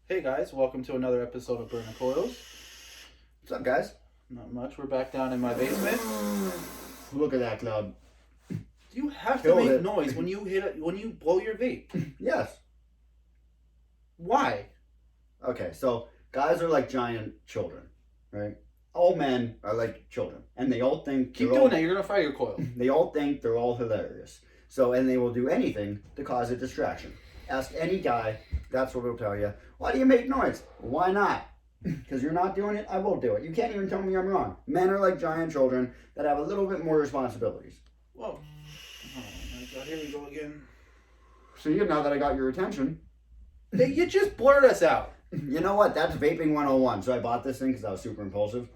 Hey guys, welcome to another episode of Coils. What's up, guys? Not much. We're back down in my basement. Look at that cloud. You have to Killed make it. noise when you blow your vape. Yes. Why? Okay, so guys are like giant children, right? All men are like children, and they all think Keep doing that. You're gonna fire your coil. They all think they're all hilarious. So, and they will do anything to cause a distraction. Ask any guy, that's what he'll tell you. Why do you make noise? Why not? Because you're not doing it, I will do it. You can't even tell me I'm wrong. Men are like giant children that have a little bit more responsibilities. Whoa. Oh my god, here we go again. See, now that I got your attention. You just blurred us out. You know what? That's Vaping 101. So I bought this thing because I was super impulsive.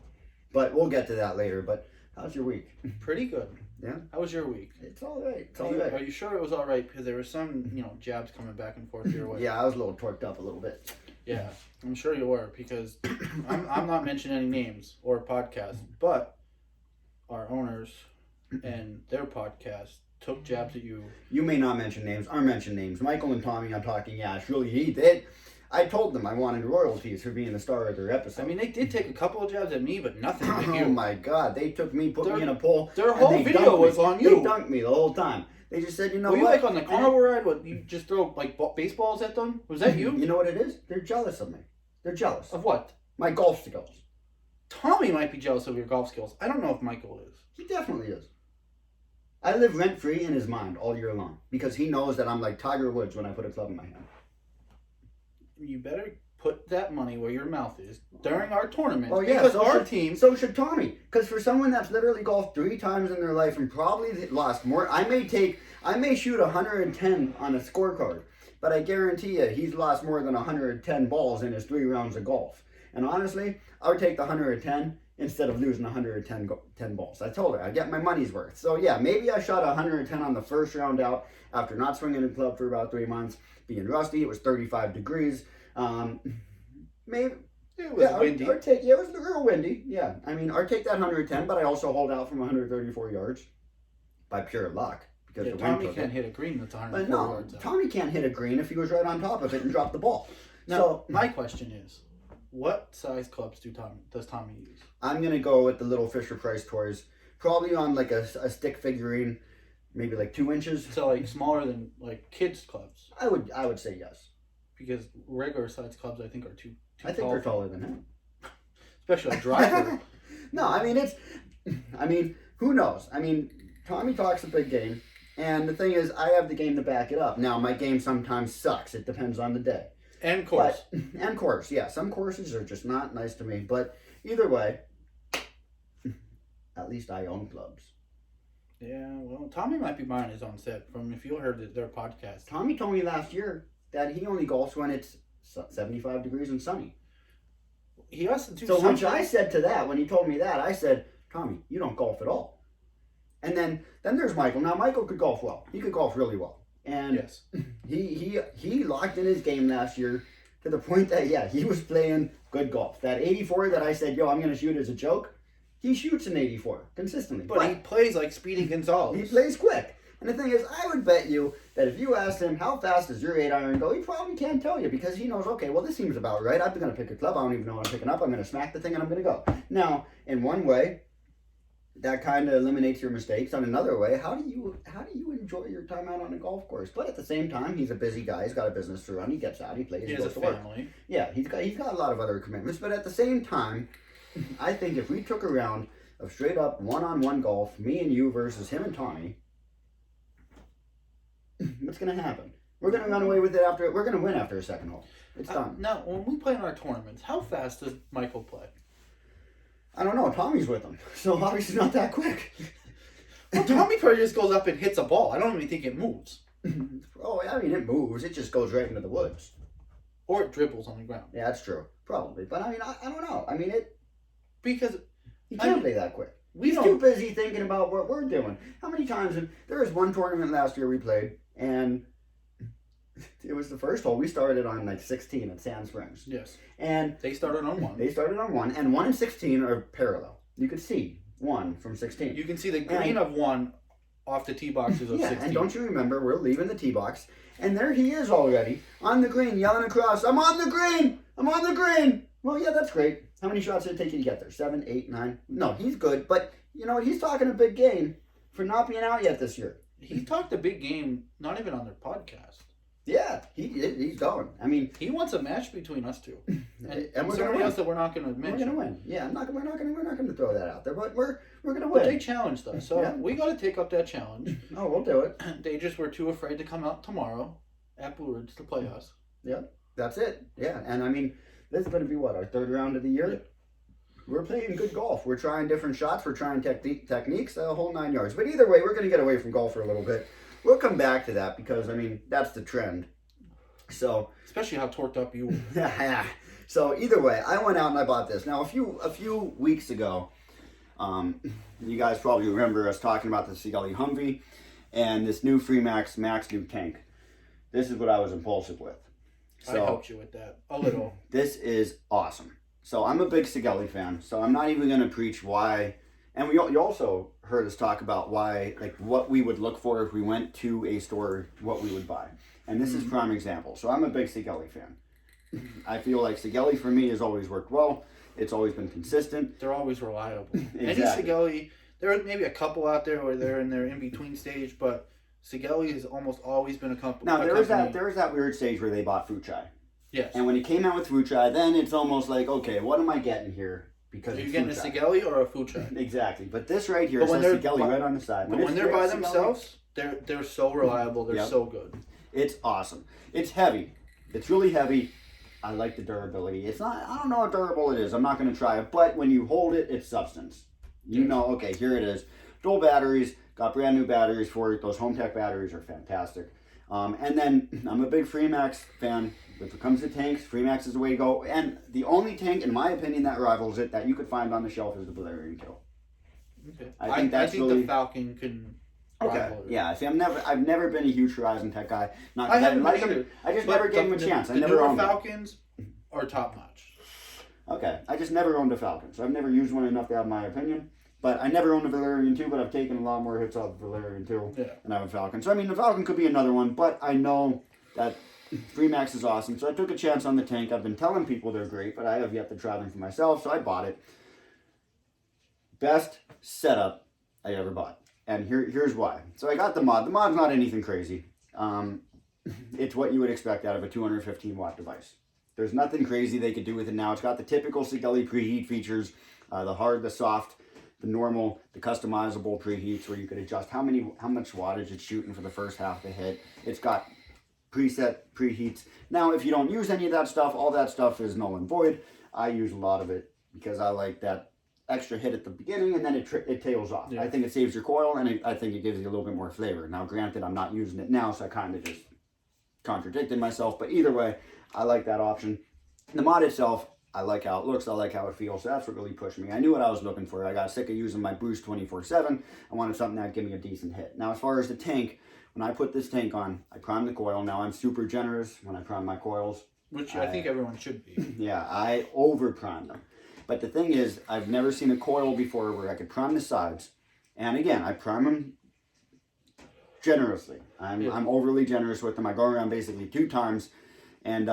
But we'll get to that later. But how's your week? Pretty good. Yeah? How was your week? It's all right. It's Are all you, right. are you sure it was all right? Because there were some, jabs coming back and forth your way. Yeah, I was a little torqued up a little bit. Yeah, I'm sure you were, because I'm not mentioning any names or podcasts, but our owners and their podcast took jabs at you. You may not mention names. I mention names. Michael and Tommy, I'm talking, yeah, surely he did. I told them I wanted royalties for being the star of their episode. I mean, they did take a couple of jabs at me, but nothing like you. Oh my god, they took me, put me in a poll. Their and whole they video dunked was me. on you. They dunked me the whole time. They just said, you know Were you what? like on the carnival ride? What, you just throw like baseballs at them? Was that you? You know what it is? They're jealous of me. They're jealous. Of what? My golf skills. Tommy might be jealous of your golf skills. I don't know if Michael is. He definitely is. I live rent-free in his mind all year long because he knows that I'm like Tiger Woods when I put a club in my hand. You better put that money where your mouth is during our tournament. Oh yeah, because so our should, team. So should Tommy. Because for someone that's literally golfed 3 times in their life and probably lost more, I may shoot 110 on a scorecard, but I guarantee you he's lost more than 110 balls in his 3 rounds of golf. And honestly, I would take the 110 instead of losing 110 balls. I told her I'd get my money's worth. So yeah, maybe I shot 110 on the first round out after not swinging a club for about 3 months, being rusty. It was 35 degrees. Maybe. It was windy. It was real windy. Yeah, I mean, I'd take that 110, but I also hold out from 134 yards by pure luck because the wind Tommy took can't it. hit a green that's 104 But no, yards out. Tommy can't hit a green if he was right on top of it and dropped the ball. Now, So my question is, what size clubs does Tommy use? I'm gonna go with the little Fisher Price toys, probably on like a stick figurine, maybe like 2 inches. So like smaller than like kids clubs, I would say yes. because regular size clubs I think are too I think tall, they're taller than him. especially a driver. No, I mean, who knows? I mean, Tommy talks a big game, and the thing is, I have the game to back it up. Now, my game sometimes sucks. It depends on the day. And course. And course, yeah. Some courses are just not nice to me. But either way, at least I own clubs. Yeah, well, Tommy might be buying his own set from if you heard their podcast. Tommy told me last year that he only golfs when it's 75 degrees and sunny. He has to do So something. which I said to that, when he told me that, I said, Tommy, you don't golf at all. And then there's Michael. Now, Michael could golf well. He could golf really well. And Yes. he locked in his game last year to the point that, yeah, he was playing good golf. That 84 that I said, yo, I'm going to shoot as a joke, he shoots an 84 consistently. But he plays like Speedy Gonzalez. He plays quick. And the thing is, I would bet you that if you asked him, how fast does your 8-iron go, he probably can't tell you because he knows, okay, well, this seems about right. I'm going to pick a club. I don't even know what I'm picking up. I'm going to smack the thing and I'm going to go. Now, in one way, that kind of eliminates your mistakes. On another way, how do you enjoy your time out on a golf course? But at the same time, he's a busy guy. He's got a business to run. He gets out. He plays. He He has a goes to work. family. Yeah, he's got a lot of other commitments. But at the same time, I think if we took a round of straight up one-on-one golf, me and you versus him and Tommy, what's going to happen? We're going to run away with it after. We're going to win after a second hole. It's done. Now, when we play in our tournaments, how fast does Michael play? I don't know. Tommy's with him, so obviously not that quick. Well, Tommy probably just goes up and hits a ball. I don't even think it moves. Oh, I mean, it moves. It just goes right into the woods. Or it dribbles on the ground. Yeah, that's true. Probably. But I mean, I don't know. I mean, Because he can't play that quick. we He's don't. too busy thinking about what we're doing. How many times? There was one tournament last year we played, and it was the first hole. We started on like 16 at Sand Springs. Yes. And They started on one. they started on 1, and 1 and 16 are parallel. You could see 1 from 16. You can see the green of one off the tee boxes of 16. And don't you remember, we're leaving the tee box, and there he is already on the green, yelling across, I'm on the green! I'm on the green! Well, yeah, that's great. How many shots did it take you to get there? 7, 8, 9? No, he's good, but you know what? He's talking a big game for not being out yet this year. He talked a big game, not even on their podcast. Yeah, he's going. I mean, he wants a match between us two, and we're somebody else that we're not going to mention. We're going to win. Yeah, we're not going to throw that out there, but we're going to win. But they challenged us, so we got to take up that challenge. Oh, we'll do it. They just were too afraid to come out tomorrow at Blue Ridge to play us. Yeah, that's it. Yeah, and I mean, this is going to be what, our third round of the year. Yeah. We're playing good golf. We're trying different shots. We're trying techniques, the whole 9 yards. But either way, we're going to get away from golf for a little bit. We'll come back to that because I mean that's the trend. So especially how torqued up you were. Yeah. So either way, I went out and I bought this. Now a few weeks ago, you guys probably remember us talking about the Sigelei Humvee and this new Freemax Max new tank. This is what I was impulsive with. So, I helped you with that a little. This is awesome. So I'm a big Sigelei fan. So I'm not even going to preach why. And you also heard us talk about why, like what we would look for if we went to a store, what we would buy. And this is prime example. So I'm a big Sigelei fan. I feel like Sigelei for me has always worked well. It's always been consistent. They're always reliable. Exactly. Any Sigelei, there are maybe a couple out there where they're in their in-between stage, but Sigelei has almost always been a company. Now there was that weird stage where they bought Fruit Chai. Yes. And when it came out with Fruit Chai, then it's almost like, okay, what am I getting here? Because are you getting a Sigelei or a Fruit Chai? Exactly. But this right here says Sigelei right on the side. But when they're by themselves, they're so reliable. They're so good. It's awesome. It's heavy. It's really heavy. I like the durability. It's not, I don't know how durable it is. I'm not going to try it. But when you hold it, it's substance. You know, okay, here it is. Dual batteries. Got brand new batteries for it. Those Home Tech batteries are fantastic. And then I'm a big Freemax fan. If it comes to tanks, Freemax is the way to go. And the only tank, in my opinion, that rivals it that you could find on the shelf is the Valerian Kill. Okay. I think the Falcon can. Okay. Yeah. See, I've never been a huge Horizon Tech guy. Not I haven't like either. I just never gave him a chance. I the never newer owned Falcons are top notch. Okay. I just never owned a Falcon, so I've never used one enough to have my opinion. But I never owned a Valerian 2, but I've taken a lot more hits off the Valerian 2 than I have a Falcon. So I mean, the Falcon could be another one, but I know that Freemax is awesome. So I took a chance on the tank. I've been telling people they're great, but I have yet to try them for myself. So I bought it. Best setup I ever bought. And here's why. So I got the mod. The mod's not anything crazy. It's what you would expect out of a 215 watt device. There's nothing crazy they could do with it now. It's got the typical Sigelei preheat features, the hard, the soft, the normal, the customizable preheats where you could adjust how much wattage it's shooting for the first half of the hit. It's got preset preheats. Now, if you don't use any of that stuff, all that stuff is null and void. I use a lot of it because I like that extra hit at the beginning and then it tails off. Yeah. I think it saves your coil and I think it gives you a little bit more flavor. Now, granted, I'm not using it now, so I kind of just contradicted myself, but either way, I like that option. The mod itself, I like how it looks, I like how it feels, so that's what really pushed me. I knew what I was looking for. I got sick of using my boost 24/7. I wanted something that would give me a decent hit. Now, as far as the tank, when I put this tank on, I prime the coil. Now, I'm super generous when I prime my coils. Which I think everyone should be. Yeah, I over-prime them. But the thing is, I've never seen a coil before where I could prime the sides. And again, I prime them generously. I'm overly generous with them. I go around basically 2 times. And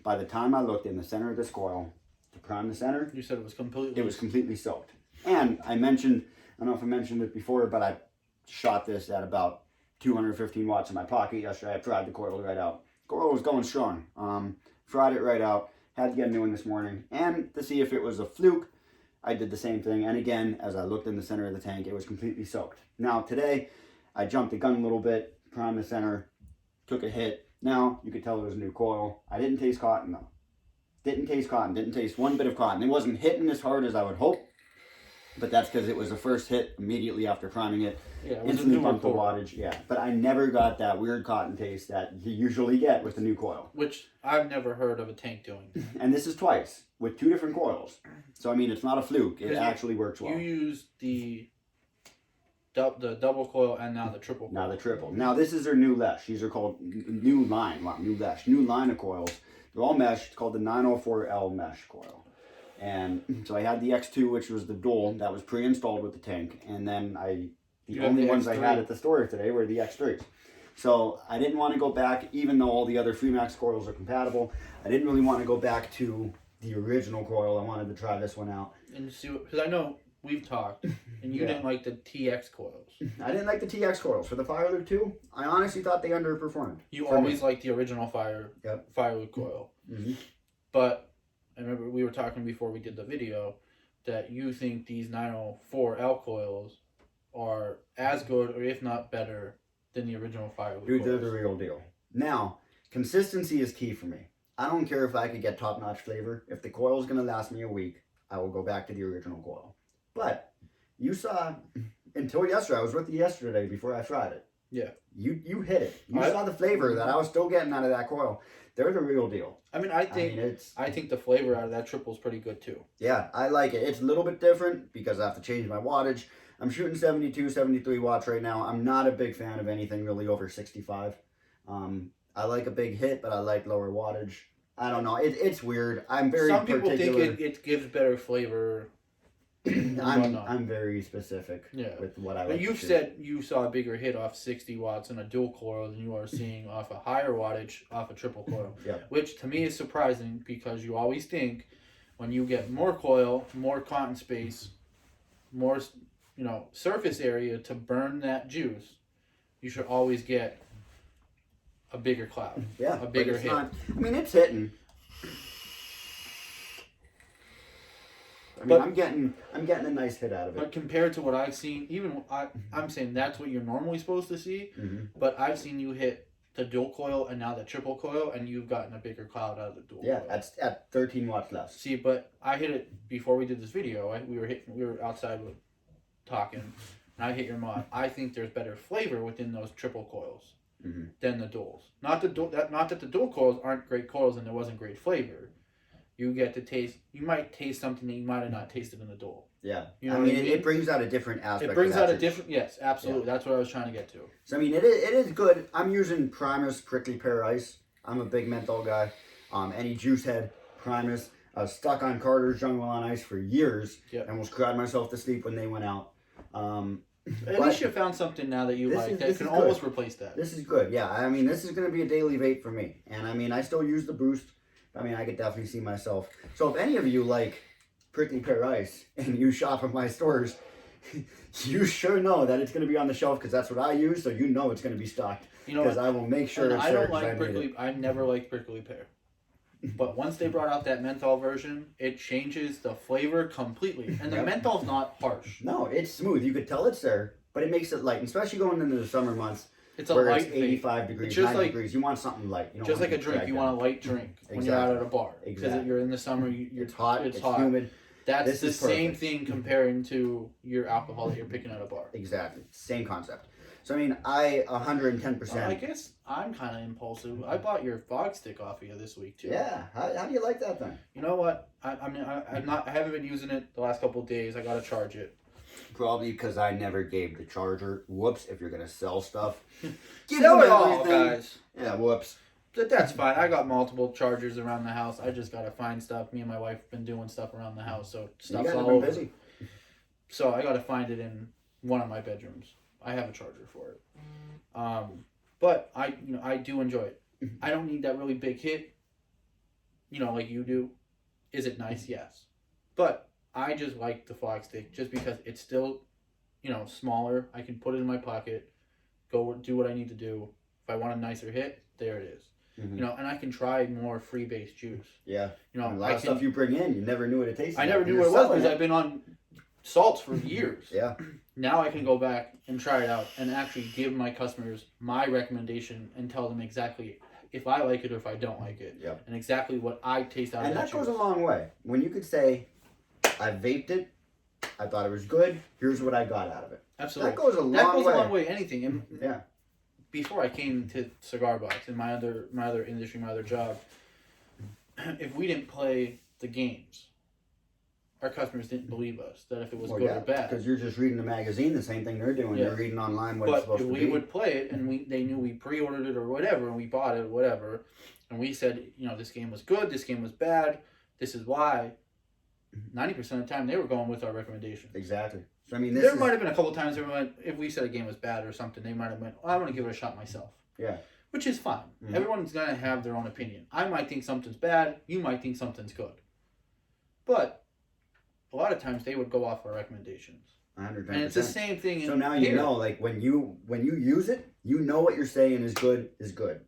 by the time I looked in the center of this coil, to prime the center, you said it was completely... It was completely soaked. And I mentioned, I don't know if I mentioned it before, but I shot this at about 215 watts in my pocket yesterday. I tried the coil right out. Coil was going strong. Fried it right out. Had to get a new one this morning. And to see if it was a fluke, I did the same thing. And again, as I looked in the center of the tank, it was completely soaked. Now, today, I jumped the gun a little bit, primed the center, took a hit. Now, you could tell it was a new coil. I didn't taste cotton, though. Didn't taste cotton. Didn't taste one bit of cotton. It wasn't hitting as hard as I would hope. But that's because it was the first hit immediately after priming it. Yeah, it instantly bumped the wattage. Yeah, but I never got that weird cotton taste that you usually get with the new coil. Which I've never heard of a tank doing. And this is twice with 2 different coils. So I mean, it's not a fluke. It actually works well. You use the double coil and now the triple coil. Now the triple. Now this is their new lesh. These are called new line. Wow, new lesh. New line of coils. They're all mesh. It's called the 904L mesh coil. And so I had the X2, which was the dual that was pre-installed with the tank. And then I The only ones I had at the store today were the X3s. So I didn't want to go back, even though all the other Freemax coils are compatible. I didn't really want to go back to the original coil. I wanted to try this one out. And see, because I know we've talked, and you didn't like the TX coils. I didn't like the TX coils. For the Firelube 2, I honestly thought they underperformed. You always liked the original Firelube coil. Mm-hmm. But I remember we were talking before we did the video that you think these 904L coils are as good, or if not better, than the original Firelube Dude, coils. they're the real deal. Now, consistency is key for me. I don't care if I could get top-notch flavor. If the coil is going to last me a week, I will go back to the original coil. But you saw, until yesterday, I was with you yesterday before I tried it. Yeah. You hit it. You saw the flavor that I was still getting out of that coil. They're the real deal. I mean, I think the flavor out of that triple is pretty good too. Yeah, I like it. It's a little bit different because I have to change my wattage. I'm shooting 72, 73 watts right now. I'm not a big fan of anything really over 65. I like a big hit, but I like lower wattage. I don't know. It's weird. I'm very Some people particular. think it gives better flavor. I'm very specific with what I like. But you've said you saw a bigger hit off 60 watts in a dual coil than you are seeing off a higher wattage off a triple coil. Yeah. Which to me is surprising because you always think when you get more coil, more cotton space, more surface area to burn that juice, you should always get a bigger cloud. Yeah. A bigger hit. I mean, it's hitting. I mean, I'm getting a nice hit out of it. But compared to what I've seen, I'm saying that's what you're normally supposed to see. Mm-hmm. But I've seen you hit the dual coil and now the triple coil, and you've gotten a bigger cloud out of the dual coil. Yeah, at 13 watts less. See, but I hit it before we did this video. We were outside talking, and I hit your mod. I think there's better flavor within those triple coils than the duals. Not that the dual coils aren't great coils and there wasn't great flavor. You get to taste. You might taste something that you might have not tasted in the dual. Yeah, you know I mean, it brings out a different aspect. It brings out a different. Yes, absolutely. Yeah. That's what I was trying to get to. So I mean, it is good. I'm using Primus Prickly Pear Ice. I'm a big menthol guy. Any juice head Primus. I was stuck on Carter's Jungle on Ice for years. Yep. I almost cried myself to sleep when they went out. At least you found something now that you like that can almost replace that. This is good. Yeah, I mean, this is going to be a daily vape for me. And I mean, I still use the Boost. I mean, I could definitely see myself. So if any of you like Prickly Pear Ice and you shop at my stores, you sure know that it's going to be on the shelf because that's what I use. So you know it's going to be stocked. Because I will make sure it's there. I never liked Prickly Pear. But once they brought out that menthol version, it changes the flavor completely. And the menthol's not harsh. No, it's smooth. You could tell it's there, but it makes it light. Especially going into the summer months. It's a light it's 85 degrees, 90 degrees. You want something light. You just like a drink. You want a light drink when you're out at a bar. Exactly. Because you're in the summer, it's hot. It's humid. That's the same thing comparing to your alcohol that you're picking at a bar. Exactly. Same concept. So, I mean, I 110%. I guess I'm kind of impulsive. I bought your fog stick off of you this week, too. Yeah. How do you like that thing? You know what? I haven't been using it the last couple of days. I got to charge it. Probably because I never gave the charger. Whoops, if you're going to sell stuff. Sell it all, guys. Yeah, whoops. But that's fine. I got multiple chargers around the house. I just got to find stuff. Me and my wife have been doing stuff around the house, so stuff's all over. Busy. So I got to find it in one of my bedrooms. I have a charger for it. But I do enjoy it. I don't need that really big hit, like you do. Is it nice? Yes. But I just like the fog stick just because it's still, smaller. I can put it in my pocket, go do what I need to do. If I want a nicer hit, there it is. Mm-hmm. And I can try more free-based juice. Yeah. A lot of stuff you bring in, you never knew what it tasted like. I never knew what it was because I've been on salts for years. Yeah. Now I can go back and try it out and actually give my customers my recommendation and tell them exactly if I like it or if I don't like it. Yep. And exactly what I taste out of that juice. And that goes a long way. When you could say, I vaped it, I thought it was good, here's what I got out of it. Absolutely. That goes a long way. Anything. And yeah. Before I came to Cigar Box and my other industry, my other job, if we didn't play the games, our customers didn't believe us that if it was good or bad. Because you're just reading the magazine, the same thing they're doing. Yeah. They're reading online what it's supposed to be. But we would play it, and they knew we pre-ordered it or whatever, and we bought it or whatever, and we said, this game was good, this game was bad, this is why. 90% of the time, they were going with our recommendation. Exactly. So, I mean, there might have been a couple times where we went, if we said a game was bad or something, they might have went, I want to give it a shot myself. Yeah. Which is fine. Mm-hmm. Everyone's going to have their own opinion. I might think something's bad. You might think something's good. But a lot of times they would go off our recommendations. 110%. And it's the same thing. So now you know, like when you use it, you know what you're saying is good,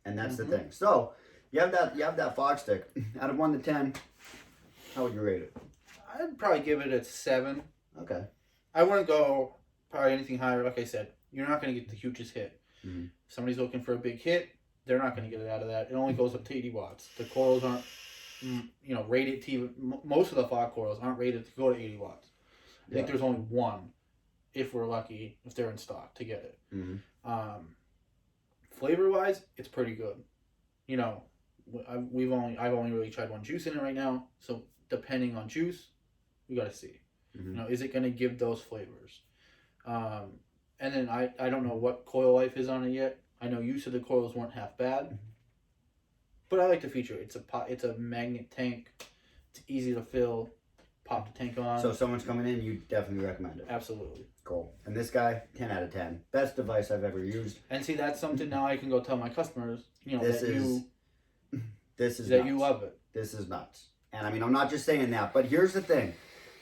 and that's the thing. So you have that Fox stick. Out of 1 to 10, how would you rate it? I'd probably give it a 7. Okay. I wouldn't go probably anything higher. Like I said, you're not going to get the hugest hit. Mm-hmm. If somebody's looking for a big hit, they're not going to get it out of that. It only goes up to 80 watts. The coils aren't, rated to even, most of the Fox coils aren't rated to go to 80 watts. I think there's only one, if we're lucky, if they're in stock to get it. Mm-hmm. Flavor-wise, it's pretty good. I've only really tried one juice in it right now. So depending on juice, we got to see. Mm-hmm. Is it going to give those flavors? And then I don't know what coil life is on it yet. I know you said the coils weren't half bad, but I like the feature. It's a magnet tank. It's easy to fill. Pop the tank on. So if someone's coming in, you definitely recommend it. Absolutely. Cool. And this guy, 10 out of 10. Best device I've ever used. And see, that's something now I can go tell my customers, you love it. This is nuts. And I mean, I'm not just saying that, but here's the thing.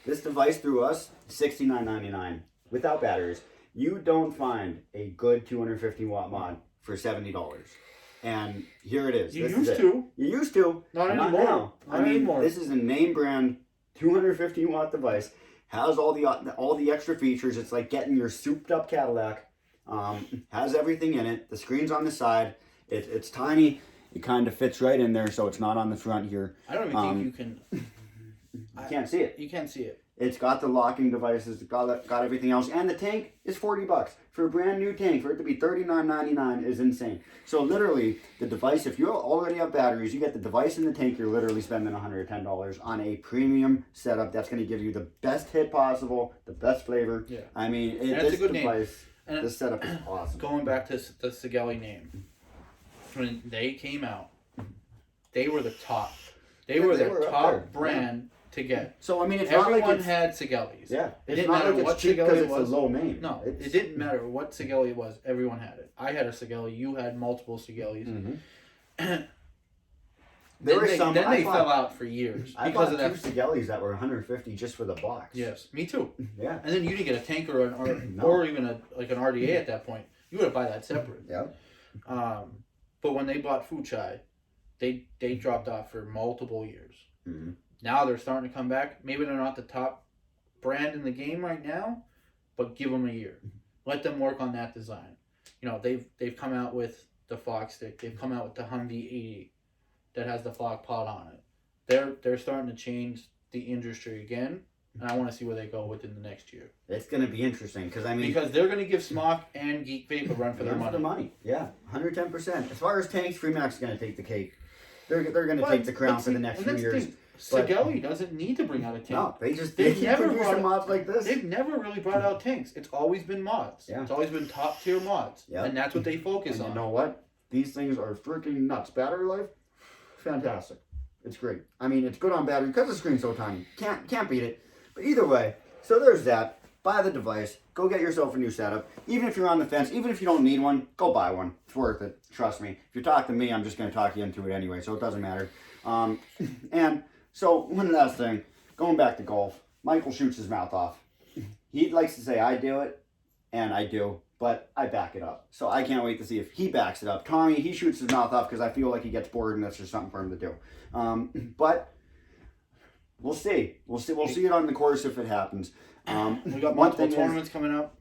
This device through us, $69.99 without batteries. You don't find a good 250 watt mod for $70. And here it is. You used to. You used to. Not anymore. Now. I mean, this is a name brand 250 watt device. Has all the extra features. It's like getting your souped up Cadillac. Has everything in it. The screen's on the side. It's tiny. It kind of fits right in there, so it's not on the front here. I don't even think you can. You can't see it. You can't see it. It's got the locking devices. Got everything else, and the tank is $40 for a brand new tank. For it to be $39.99 is insane. So literally, the device. If you already have batteries, you get the device and the tank. You're literally spending $110 on a premium setup that's going to give you the best hit possible, the best flavor. Yeah. I mean, it's a good device. And this setup is awesome. Going back to the Sigelei name, when they came out, they were the top. They were the top brand to get. So I mean, it's everyone not like had Sigelei's. Yeah, it didn't matter what Sigelei was. It's a low name. No, it didn't matter what Sigelei was. Everyone had it. I had a Sigelei. You had multiple Sigeleis. Mm-hmm. They fell out for years because of that. 2 Sigeleis that were $150 just for the box. Yes, me too. Yeah, and then you didn't get a tank or or even an RDA at that point. You would have buy that separate. Yeah. But when they bought Fuchai, they dropped off for multiple years. Mm-hmm. Now they're starting to come back. Maybe they're not the top brand in the game right now, but give them a year. Let them work on that design. They've come out with the Fox stick. They've come out with the Humvee 80 that has the Fox pod on it. They're starting to change the industry again, and I want to see where they go within the next year. It's going to be interesting because they're going to give Smock and Geek Vape a run for their money. Yeah, 110%. As far as tanks, Freemax is going to take the cake. They're going to take the crown for the next few years. Sigelei doesn't need to bring out a tank. No, they've never produced mods like this. They've never really brought out tanks. It's always been mods. Yeah. It's always been top tier mods. Yep. And that's what they focus on. You know what? These things are freaking nuts. Battery life, fantastic. It's great. I mean, it's good on battery because the screen's so tiny. Can't beat it. But either way, so there's that. Buy the device. Go get yourself a new setup. Even if you're on the fence, even if you don't need one, go buy one. It's worth it. Trust me. If you talk to me, I'm just going to talk you into it anyway, so it doesn't matter. And so one last thing. Going back to golf, Michael shoots his mouth off. He likes to say, I do it, and I do, but I back it up. So I can't wait to see if he backs it up. Tommy, he shoots his mouth off because I feel like he gets bored and that's just something for him to do. But we'll see. We'll see it on the course if it happens. We got multiple tournaments coming up.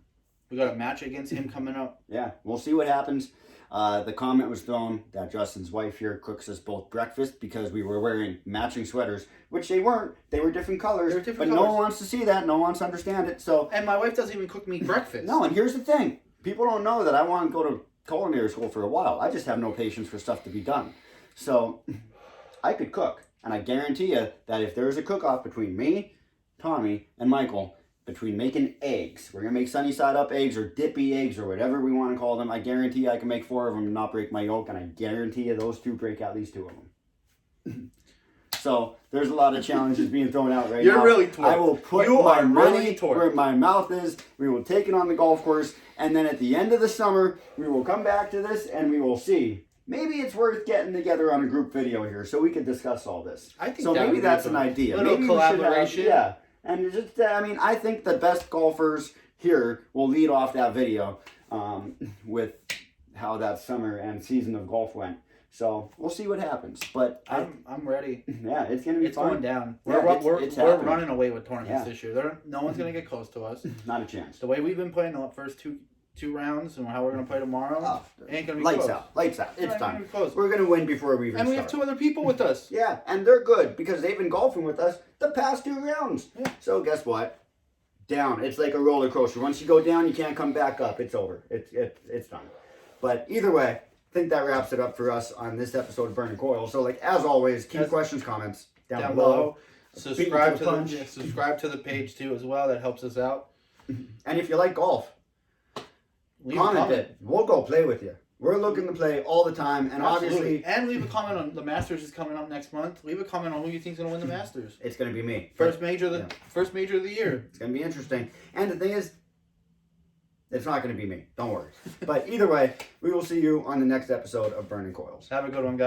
We got a match against him coming up. Yeah, we'll see what happens. The comment was thrown that Justin's wife here cooks us both breakfast because we were wearing matching sweaters, which they weren't. They were different colors. No one wants to see that. No one wants to understand it. So. And my wife doesn't even cook me breakfast. No, and here's the thing. People don't know that I want to go to culinary school for a while. I just have no patience for stuff to be done. So I could cook. And I guarantee you that if there's a cook-off between me, Tommy, and Michael, between making eggs, we're going to make sunny side up eggs or dippy eggs or whatever we want to call them, I guarantee you I can make 4 of them and not break my yolk, and I guarantee you those 2 break at least 2 of them. So there's a lot of challenges being thrown out right You're now. really torqued. I will put You my are money really torqued. where my mouth is. We will take it on the golf course. And then at the end of the summer, we will come back to this and we will see. Maybe it's worth getting together on a group video here so we can discuss all this. I think so. Maybe that's an idea. Little Maybe collaboration. We should have, yeah, and just I think the best golfers here will lead off that video with how that summer and season of golf went. So we'll see what happens. But I'm ready. Yeah, it's gonna be fun. Going down. Yeah, We're running away with tournaments this year. No one's gonna get close to us. Not a chance. The way we've been playing the first two rounds and how we're gonna play tomorrow ain't gonna be lights close. out. Lights out. It's done. Close. We're gonna win before we even and we start. have 2 other people with us. Yeah, and they're good because they've been golfing with us the past 2 rounds. Yeah. So guess what? Down. It's like a roller coaster. Once you go down, you can't come back up. It's over. It's done. But either way, I think that wraps it up for us on this episode of Burning Coils. So like as always, keep questions, comments down below. Subscribe to the page too as well. That helps us out. And if you like golf, comment it. We'll go play with you. We're looking to play all the time, and obviously... And leave a comment on the Masters is coming up next month. Leave a comment on who you think's going to win the Masters. It's going to be me. First major of the year. It's going to be interesting. And the thing is, it's not going to be me. Don't worry. But either way, we will see you on the next episode of Burning Coils. Have a good one, guys.